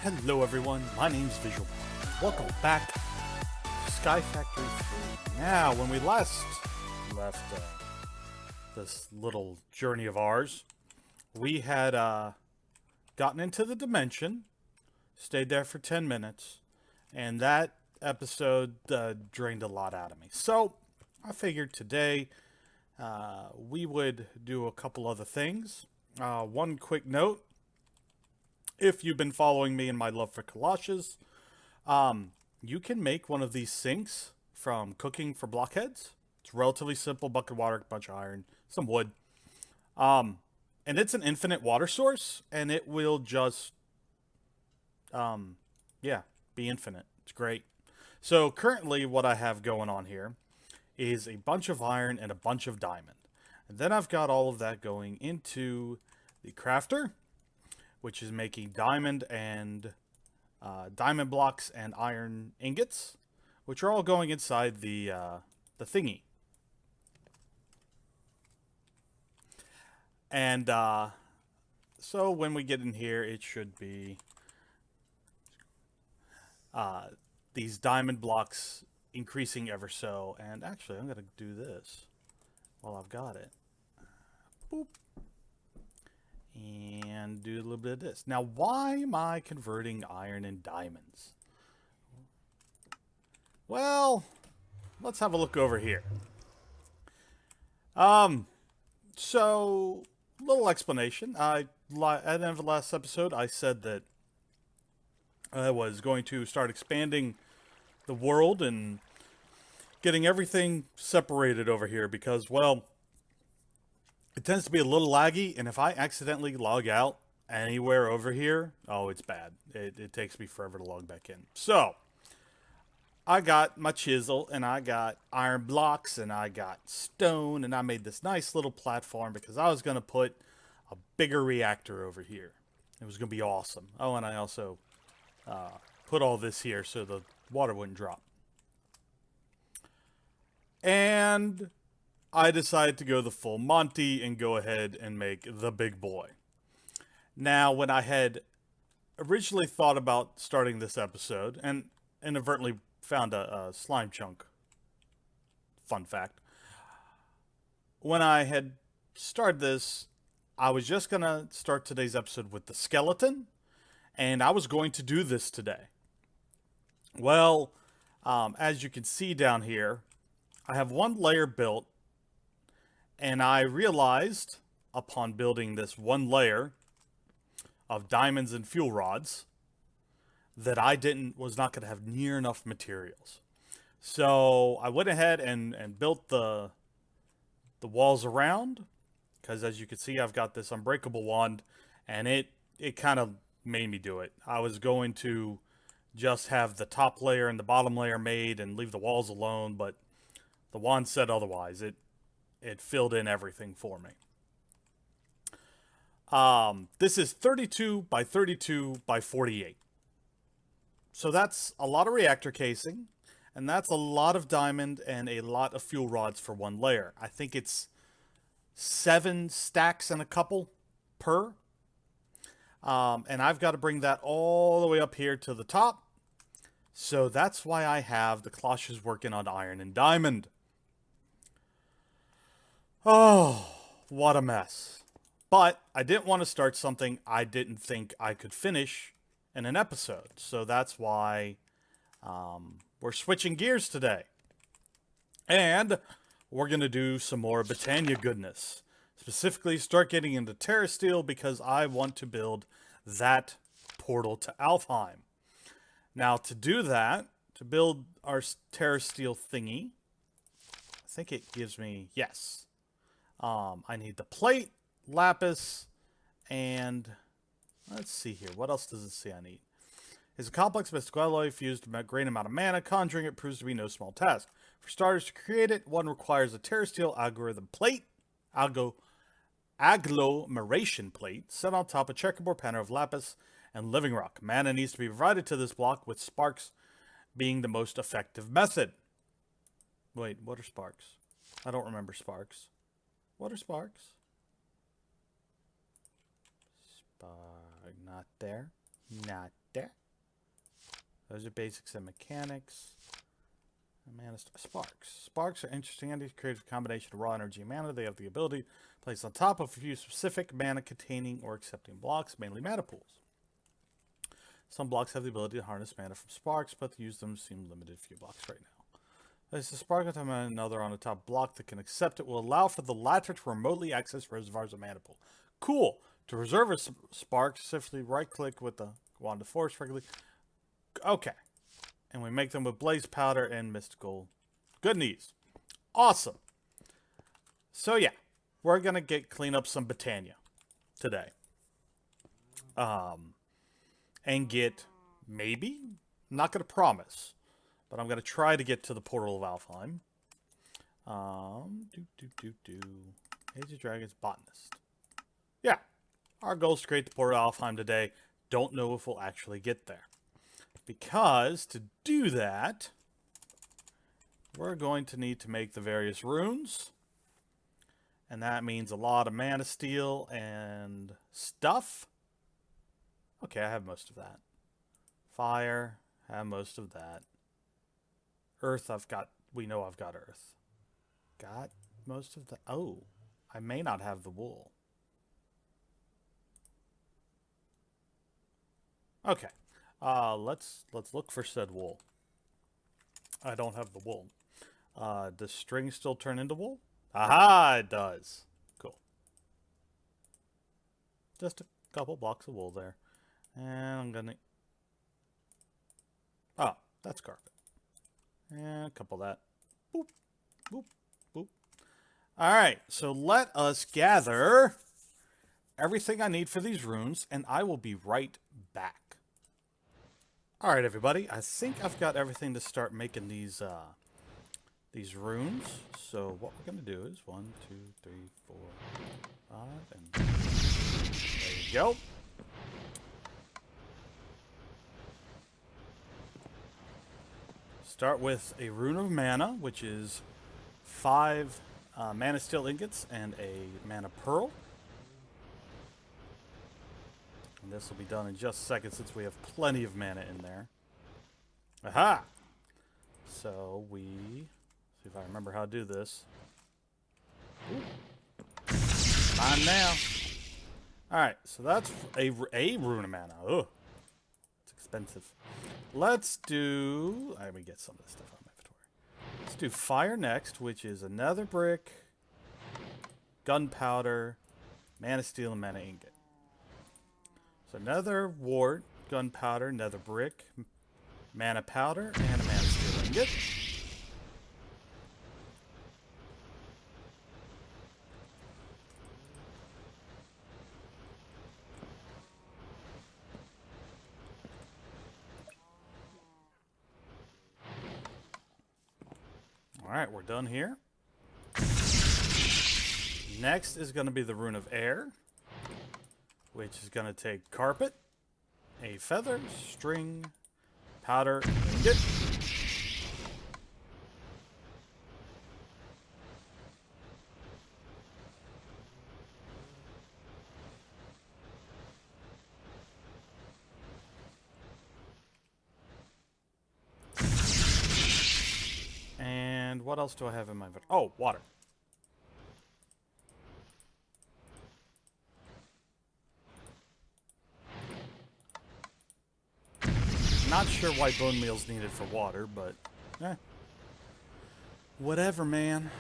Hello everyone, my name's Visual. Welcome back to Sky Factory 3. Now, when we last left this little journey of ours, we had gotten into the dimension, stayed there for 10 minutes, and that episode drained a lot out of me. So, I figured today we would do a couple other things. One quick note. If you've been following me in my love for galoshes, you can make one of these sinks from cooking for blockheads. It's relatively simple: bucket of water, a bunch of iron, some wood, and it's an infinite water source, and it will just, yeah, be infinite. It's great. So currently, what I have going on here is a bunch of iron and a bunch of diamond, and then I've got all of that going into the crafter, which is making diamond and diamond blocks and iron ingots, which are all going inside the thingy. And so when we get in here, it should be these diamond blocks increasing ever so. And actually, I'm going to do this while I've got it. Boop. And do a little bit of this. Now, why am I converting iron and diamonds? Well, let's have a look over here. So, little explanation. At the end of the last episode, I said that I was going to start expanding the world and getting everything separated over here because, well, it tends to be a little laggy, and if I accidentally log out anywhere over here, oh, it's bad. It takes me forever to log back in. So, I got my chisel, and I got iron blocks, and I got stone, and I made this nice little platform because I was going to put a bigger reactor over here. It was going to be awesome. Oh, and I also put all this here so the water wouldn't drop. And I decided to go the full Monty and go ahead and make the big boy. Now, when I had originally thought about starting this episode, and inadvertently found a slime chunk, fun fact, when I had started this, I was just going to start today's episode with the skeleton, and I was going to do this today. Well, as you can see down here, I have one layer built. And I realized, upon building this one layer of diamonds and fuel rods, that I was not going to have near enough materials. So I went ahead and built the walls around, because as you can see, I've got this unbreakable wand, and it kind of made me do it. I was going to just have the top layer and the bottom layer made and leave the walls alone, but the wand said otherwise. It filled in everything for me. This is 32 by 32 by 48. So that's a lot of reactor casing, and that's a lot of diamond and a lot of fuel rods for one layer. I think it's 7 stacks and a couple per. And I've got to bring that all the way up here to the top. So that's why I have the cloches working on iron and diamond. Oh, what a mess. But I didn't want to start something I didn't think I could finish in an episode. So that's why we're switching gears today. And we're going to do some more Botania goodness. Specifically, start getting into Terra Steel because I want to build that portal to Alfheim. Now, to do that, to build our Terra Steel thingy, I think it gives me, yes. I need the plate, lapis, and let's see here. What else does it say I need? It's a complex mystical alloy fused with a great amount of mana. Conjuring it proves to be no small task. For starters, to create it, one requires a Terra Steel algorithm plate, agglomeration plate, set on top of checkerboard pattern of lapis and living rock. Mana needs to be provided to this block, with sparks being the most effective method. Wait, what are sparks? I don't remember sparks. What are sparks? Spark, not there. Not there. Those are basics and mechanics. Mana sparks. Sparks are interesting entities created a combination of raw energy and mana. They have the ability to place on top of a few specific mana containing or accepting blocks, mainly mana pools. Some blocks have the ability to harness mana from sparks, but to use them seem limited to a few blocks right now. There's a spark on another on the top block that can accept it will allow for the latter to remotely access reservoirs of mana pool. Cool. To reserve a spark, simply right-click with the wand of force regularly. Okay. And we make them with blaze powder and mystical goodness. Awesome. So yeah, we're gonna clean up some Botania today. And get maybe, I'm not gonna promise, but I'm gonna try to get to the portal of Alfheim. Age of Dragons Botanist. Yeah, our goal is to create the portal of Alfheim today. Don't know if we'll actually get there. Because to do that, we're going to need to make the various runes. And that means a lot of mana steel and stuff. Okay, I have most of that. Fire, have most of that. Earth, we know I've got earth. Got most of the, oh, I may not have the wool. Okay. Let's look for said wool. I don't have the wool. Does string still turn into wool? Aha, it does. Cool. Just a couple blocks of wool there. And I'm gonna... Oh, that's carpet. And a couple of that. Boop, boop, boop. Alright, so let us gather everything I need for these runes, and I will be right back. Alright, everybody, I think I've got everything to start making these runes. So what we're going to do is 1, 2, 3, 4, 5, and there you go. Start with a rune of mana, which is 5 mana steel ingots and a mana pearl. And this will be done in just a second since we have plenty of mana in there. Aha! So we... see if I remember how to do this. Mine now. Alright, so that's a rune of mana. Ugh. It's expensive. Let's do... let me get some of this stuff out of my inventory. Let's do fire next, which is another brick, gunpowder, mana steel, and mana ingot. So another wart, gunpowder, another brick, mana powder, and a mana steel ingot. Alright, we're done here. Next is going to be the rune of air, which is going to take carpet, a feather, string, powder, and ingot. And what else do I have in my inventory? Oh, water. Not sure why bone meal's needed for water, but whatever, man.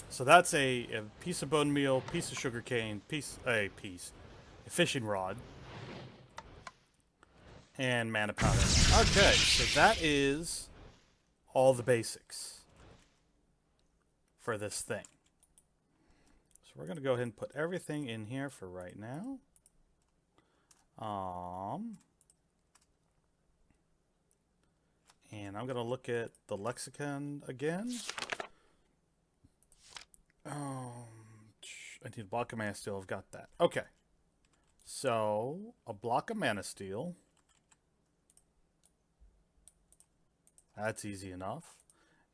So that's a piece of bone meal, piece of sugar cane, a fishing rod, and mana powder. Okay, so that is all the basics for this thing. So we're gonna go ahead and put everything in here for right now. And I'm going to look at the lexicon again. I need a block of mana steel. I've got that. Okay. So, a block of mana steel. That's easy enough.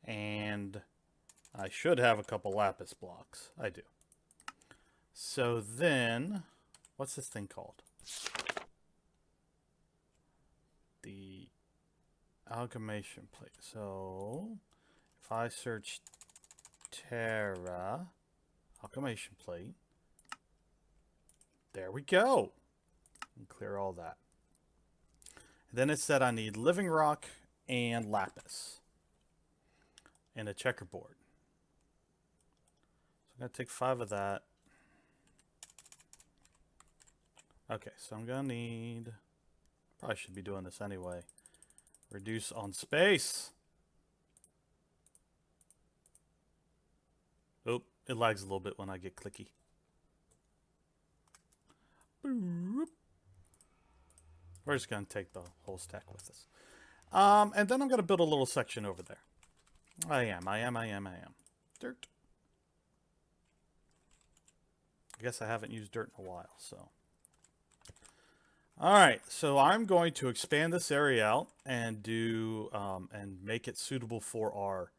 And I should have a couple lapis blocks. I do. So then, what's this thing called? Amalgamation plate. So, if I search Terra, amalgamation plate, there we go. And clear all that. And then it said I need living rock and lapis and a checkerboard. So I'm going to take 5 of that. Okay, so I'm going to need... Probably should be doing this anyway. Reduce on space. Oh, it lags a little bit when I get clicky. Boop. We're just going to take the whole stack with us. And then I'm going to build a little section over there. I am. Dirt. I guess I haven't used dirt in a while, so... Alright, so I'm going to expand this area out and do and make it suitable for our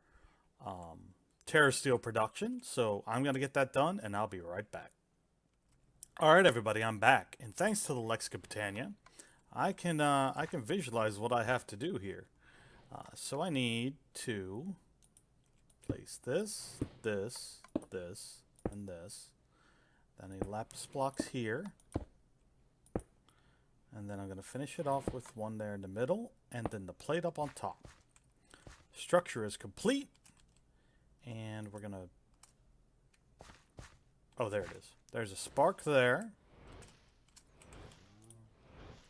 Terra Steel production. So I'm going to get that done and I'll be right back. Alright everybody, I'm back. And thanks to the Lexica Botania, I can visualize what I have to do here. So I need to place this, this, this, and this. Then a lapis blocks here. And then I'm going to finish it off with one there in the middle, and then the plate up on top. Structure is complete, and we're going to... Oh, there it is. There's a spark there,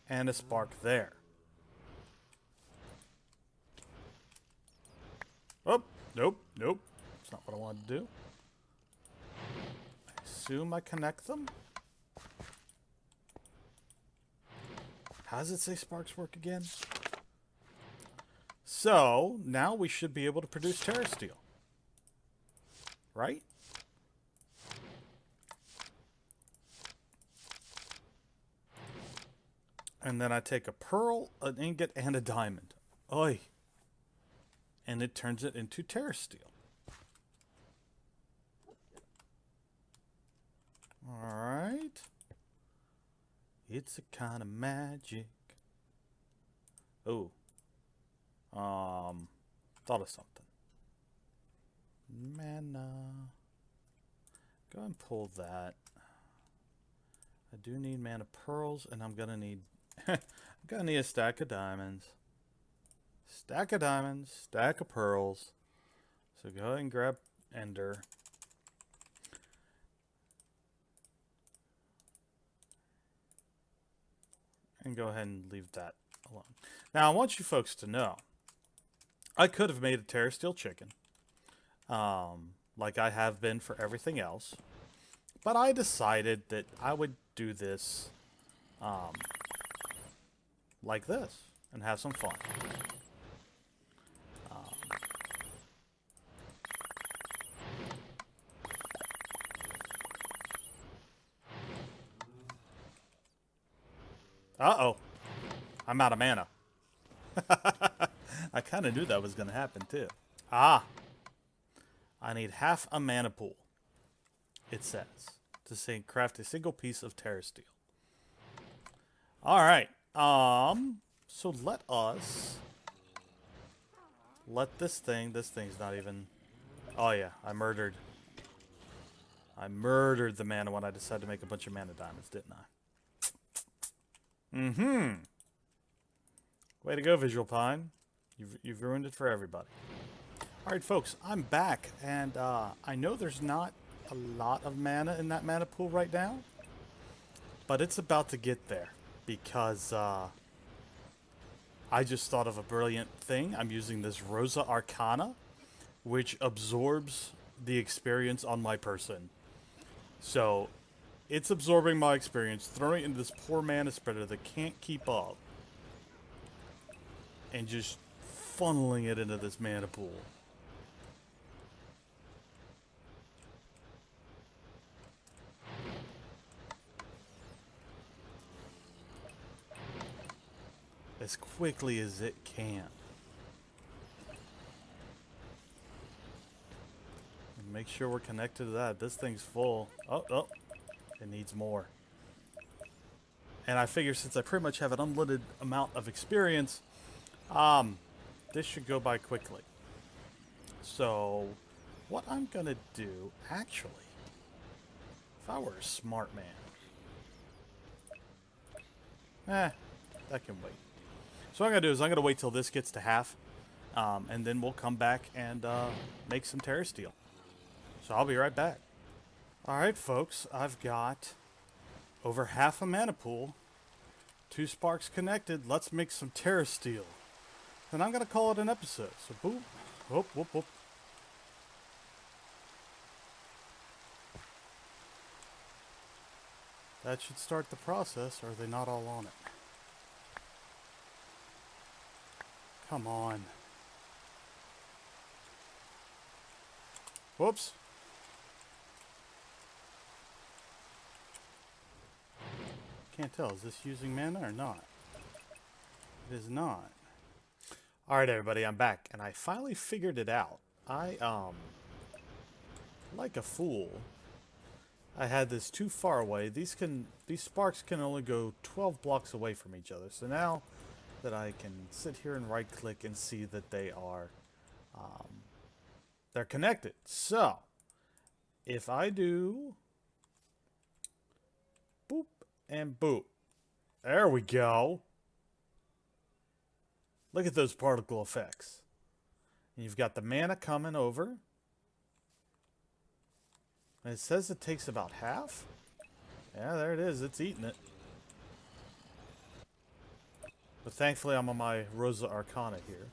and a spark there. Oh, nope. That's not what I wanted to do. I assume I connect them. How does it say sparks work again? So, now we should be able to produce Terra Steel. Right? And then I take a pearl, an ingot, and a diamond. Oi. And it turns it into Terra Steel. Alright. It's a kind of magic. Oh. Thought of something. Mana. Go and pull that. I do need mana pearls, and I'm gonna need I'm gonna need a stack of diamonds. Stack of diamonds, stack of pearls. So go ahead and grab Ender. And go ahead and leave that alone. Now, I want you folks to know, I could have made a Terra Steel chicken, like I have been for everything else, but I decided that I would do this like this and have some fun. Uh-oh. I'm out of mana. I kind of knew that was going to happen, too. Ah. I need half a mana pool, it says, to say craft a single piece of Terra Steel. Alright. So let us... Let this thing's not even... Oh, yeah. I murdered the mana when I decided to make a bunch of mana diamonds, didn't I? Mm-hmm. Way to go, Visual Pine. You've ruined it for everybody. Alright, folks, I'm back, and I know there's not a lot of mana in that mana pool right now, but it's about to get there, because I just thought of a brilliant thing. I'm using this Rosa Arcana, which absorbs the experience on my person. So... it's absorbing my experience, throwing it into this poor mana spreader that can't keep up, and just funneling it into this mana pool. As quickly as it can. And make sure we're connected to that. This thing's full. Oh. It needs more. And I figure since I pretty much have an unlimited amount of experience, this should go by quickly. So, what I'm gonna do, actually, if I were a smart man, that can wait. So what I'm gonna do is I'm gonna wait till this gets to half, and then we'll come back and make some terra steel. So I'll be right back. All right, folks, I've got over half a mana pool, 2 sparks connected. Let's make some terra steel. Then I'm gonna call it an episode. So boop, whoop, whoop, whoop. That should start the process, or are they not all on it? Come on. Whoops. Can't tell. Is this using mana or not? It is not. Alright, everybody, I'm back, and I finally figured it out. I, like a fool, I had this too far away. These sparks can only go 12 blocks away from each other. So now that I can sit here and right click and see that they are, they're connected. So, if I do boop and boop, there we go. Look at those particle effects. And you've got the mana coming over. And it says it takes about half. Yeah, there it is. It's eating it. But thankfully, I'm on my Rosa Arcana here.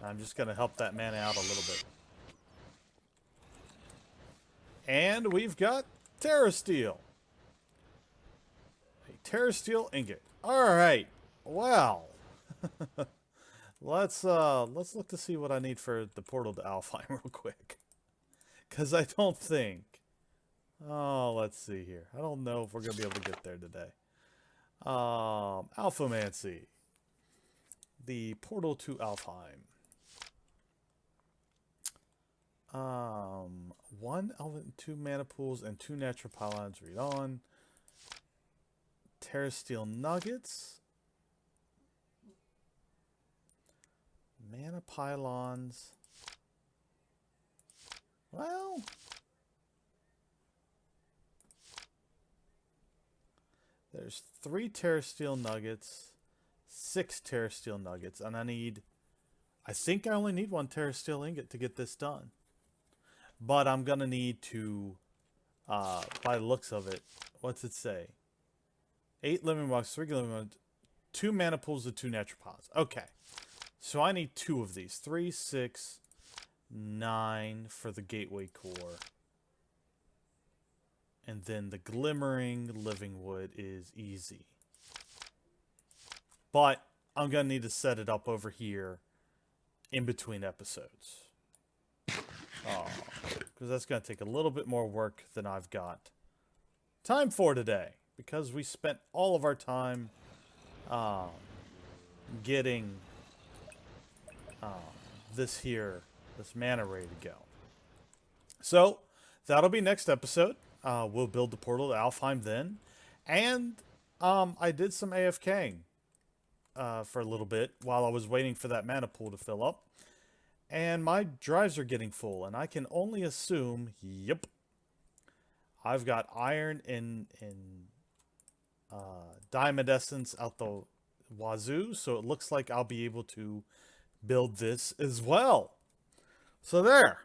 I'm just going to help that mana out a little bit. And we've got Terra Steel. A Terra Steel ingot. Alright. Wow. Let's look to see what I need for the portal to Alfheim real quick. Because I don't think... Oh, let's see here. I don't know if we're going to be able to get there today. Alphamancy. The portal to Alfheim. 1 element, 2 mana pools, and 2 natural pylons. Read on. Terra Steel nuggets. Mana pylons. Well, there's 3 Terra Steel nuggets, 6 Terra Steel nuggets, and I think I only need 1 Terra Steel ingot to get this done. But I'm gonna need to, by the looks of it, what's it say? 8 lemon rocks, 3 lemon rocks, 2 mana pools, and 2 natural pylons. Okay. So I need 2 of these. 3, 6, 9 for the gateway core. And then the glimmering living wood is easy. But I'm going to need to set it up over here in between episodes. Because that's going to take a little bit more work than I've got time for today. Because we spent all of our time getting... this mana ready to go. So, that'll be next episode. We'll build the portal to Alfheim then. And, I did some AFKing for a little bit while I was waiting for that mana pool to fill up. And my drives are getting full, and I can only assume, yep, I've got iron and diamond essence out the wazoo, so it looks like I'll be able to build this as well. So there.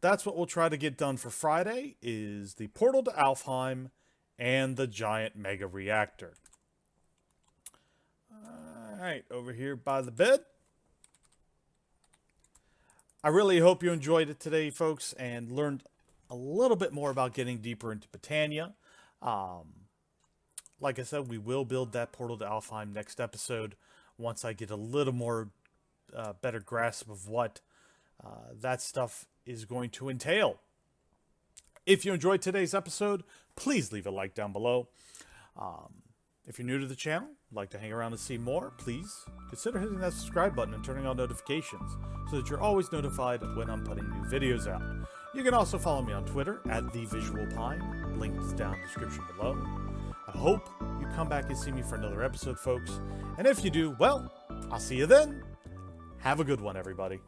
That's what we'll try to get done for Friday, is the portal to Alfheim and the giant mega reactor. Alright, over here by the bed. I really hope you enjoyed it today, folks, and learned a little bit more about getting deeper into Botania. Like I said, we will build that portal to Alfheim next episode once I get a little more better grasp of what that stuff is going to entail. If you enjoyed today's episode, please leave a like down below. If you're new to the channel, like to hang around and see more, please consider hitting that subscribe button and turning on notifications so that you're always notified when I'm putting new videos out. You can also follow me on Twitter at TheVisualPine, linked down in the description below. I hope you come back and see me for another episode, folks. And if you do, well, I'll see you then. Have a good one, everybody.